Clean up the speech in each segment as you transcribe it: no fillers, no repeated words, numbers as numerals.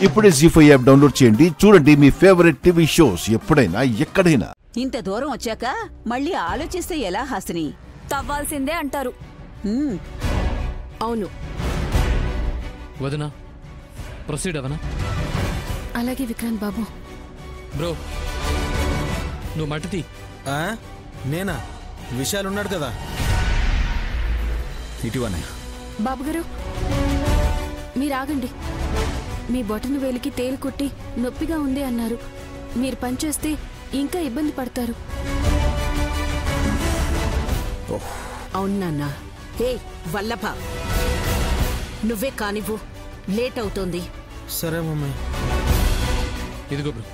ఇప్పుడే జీ5 app download చేయండి. చూడండి మీ ఫేవరెట్ టీవీ షోస్ ఎప్పుడైనా ఎక్కడైనా. ఇంత దూరం వచ్చాక మళ్ళీ ఆలోచిస్తే ఎలా హాసిని? తవ్వాల్సిందే అంటారు. అవును వదనా, ప్రొసీడ్ అవనా? అలాగే విక్రాంత్ బాబు. బ్రో నువ్వు మట్టిది. నేనా? విశాల్ ఉన్నాడు కదా. ఇటీవనే బాబు గారు మీరు ఆగండి. మీ బొటన వేలికి తేలు కొట్టి నొప్పిగా ఉంది అన్నారు. మీరు పనిచేస్తే ఇంకా ఇబ్బంది పడతారు. అవును నాన్న. హే వల్లభ, నువ్వే కానివ్వు, లేట్ అవుతోంది. సరే మమ్మీ. ఇదిగో బ్రో.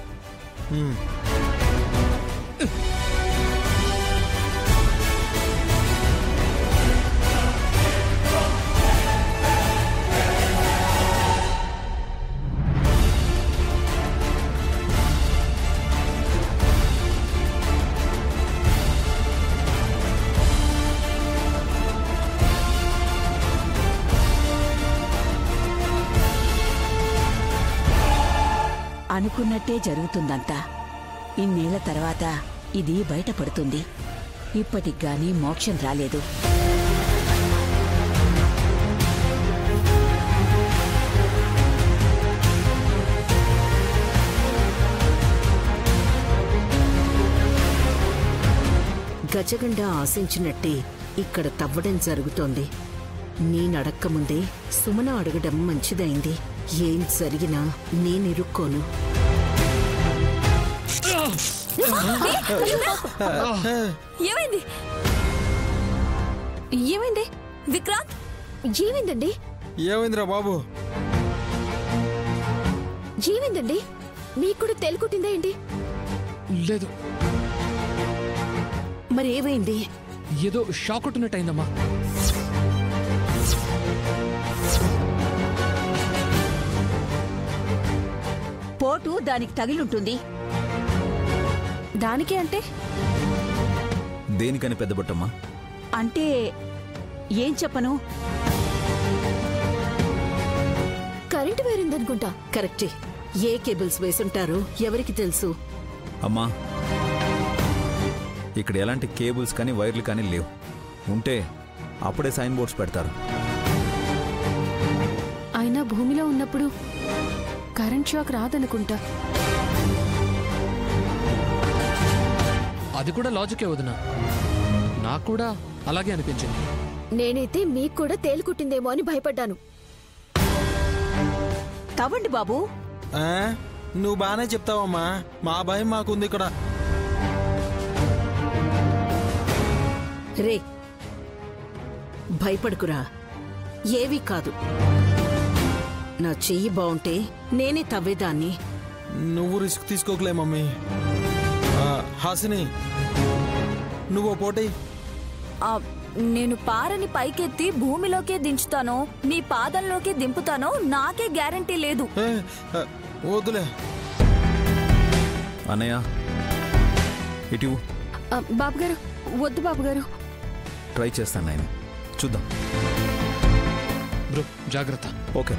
అనుకున్నట్టే జరుగుతుందంతా. ఇన్నేళ్ల తర్వాత ఇది బయటపడుతుంది. ఇప్పటికిగాని మోక్షం రాలేదు. గజగండ ఆశించినట్టే ఇక్కడ తవ్వడం జరుగుతోంది. నేనడక్క ముందే సుమన అడగడం మంచిదైంది. ఏం జరిగినా నేనిరుక్కోను. ఏమైంది? ఏమైంది విక్రాంత్? ఏమైందండి? ఏమైందిరా బాబు? ఏమైందండి? మీకు కూడా తేలుకుట్టిందా ఏంటి? లేదు, మరి ఏమైంది? ఏదో షాక్ కొట్టినట్టయిందమ్మా. పోటు దానికి తగిలుంటుంది. దానికి అంటే? దేనికని పెద్ద బొట్టమ్మా? అంటే ఏం చెప్పను. కరెంటు వేరిందనుకుంటా. కరెక్టే. ఏ కేబుల్స్ వేసుంటారో ఎవరికి తెలుసు. అమ్మా, ఇక్కడ ఎలాంటి కేబుల్స్ కానీ వైర్లు కానీ లేవు. ఉంటే అప్పుడే సైన్ బోర్డ్స్ పెడతారు. అయినా భూమిలో ఉన్నప్పుడు కరెంట్ షాక్ రాదనుకుంటా. అది కూడా లాజికే వదినా. నాకు కూడా అలాగే అనిపించింది. నేనైతే మీకు కూడా తేలుకుట్టిందేమో అని భయపడ్డాను. తవ్వండి బాబు. నువ్వు బానే చెప్తావమ్మా. మా భయం మాకుంది ఇక్కడ. రే భయపడుకురా, ఏవీ కాదు. నా చెయ్యి బావుంటే నేనే తవ్వేదాన్ని. నువ్వు రిస్క్ తీసుకోకలే మమ్మీ. హాసిని, నువ్వు పోటీ. నేను పారని పైకెత్తి భూమిలోకే దించుతానో మీ పాదంలోకి దింపుతానో నాకే గ్యారంటీ లేదు. వద్దులే అన్నయ్య. ఇటు బాబుగారు. వద్దు బాబుగారు. ట్రై చేస్తాను నేను. చూద్దాం. బ్రో జాగ్రత్త. ఓకే.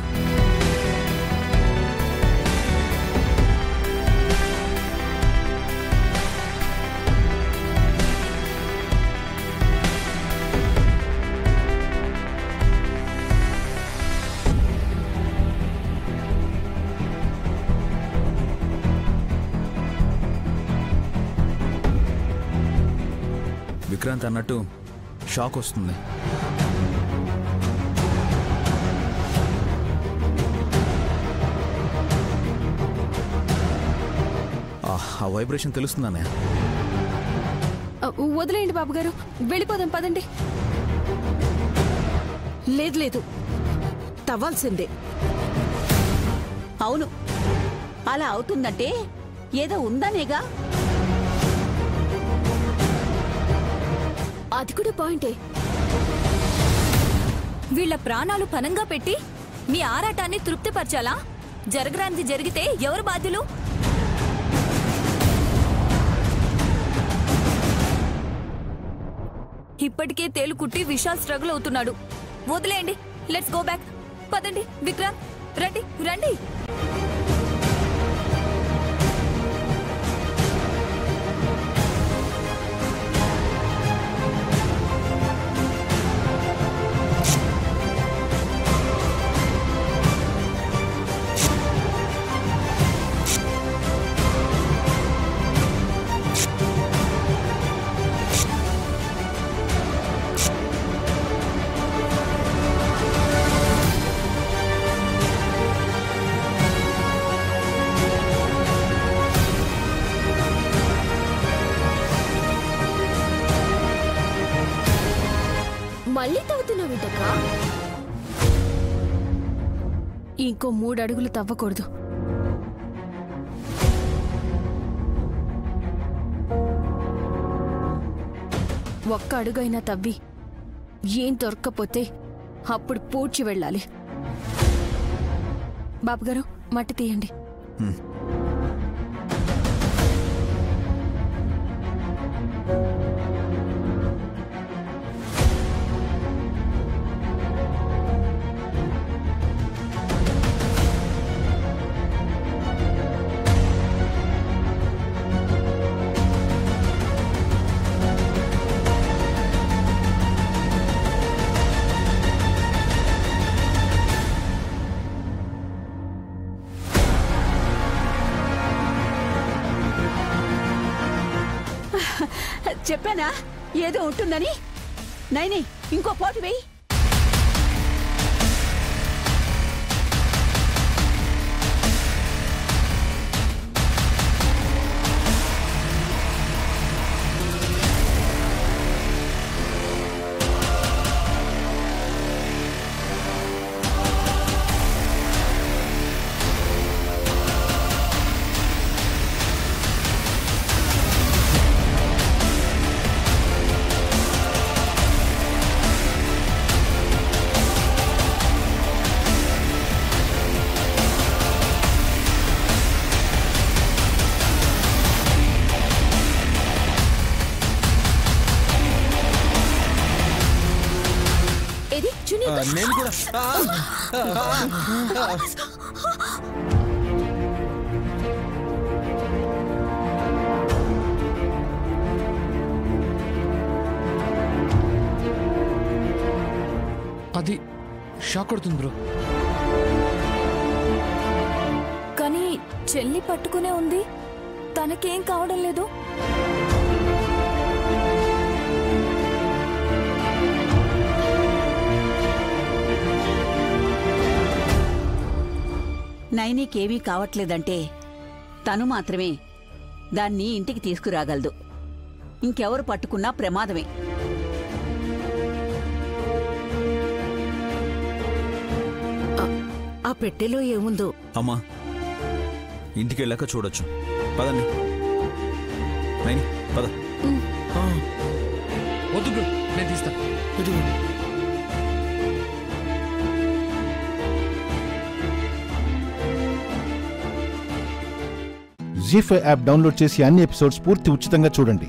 విక్రాంత్ అన్నట్టు షాక్ వస్తుంది. ఆ వైబ్రేషన్ తెలుస్తుందన్నయ్య. వదిలేయండి బాబుగారు, వెళ్ళిపోదాం పదండి. లేదు లేదు, తవ్వాల్సిందే. అవును, అలా అవుతుందంటే ఏదో ఉందనేగా. అది కూడా పాయింటే. వీళ్ల ప్రాణాలు పనంగా పెట్టి మీ ఆరాటాన్ని తృప్తిపరచాలా? జరగరానిది జరిగితే ఎవరు బాధ్యులు? ఇప్పటికే తేలుకుట్టి విశాల్ స్ట్రగుల్ అవుతున్నాడు. వదిలేయండి, లెట్స్ గో బ్యాక్. పదండి విక్రాంత్, రండి రండి. ఇంకో 3 అడుగులు తవ్వకూడదు. ఒక్క అడుగైనా తవ్వి ఏం దొరక్కపోతే అప్పుడు పూడ్చి వెళ్ళాలి. బాబుగారు, మట్టి తీయండి. చెప్పానా ఏదో ఉంటుందని? నైని, ఇంకో పోటు వేయి. నేను కూడా అది షాక్ కొడుతుంది బ్రో. కానీ చెల్లి పట్టుకునే ఉంది, తనకేం కావడం లేదు. నైనీకేమీ కావట్లేదంటే తను మాత్రమే దాన్ని ఇంటికి తీసుకురాగలదు. ఇంకెవరు పట్టుకున్నా ప్రమాదమే. ఆ పెట్టెలో ఏముందో? అమ్మా, ఇంటికి వెళ్ళాక చూడొచ్చు. పదండి నైని, పద. వద్దు బ్రో, నేను తీస్తా. జీ5 యాప్ డౌన్లోడ్ చేసి అన్ని ఎపిసోడ్స్ పూర్తి ఉచితంగా చూడండి.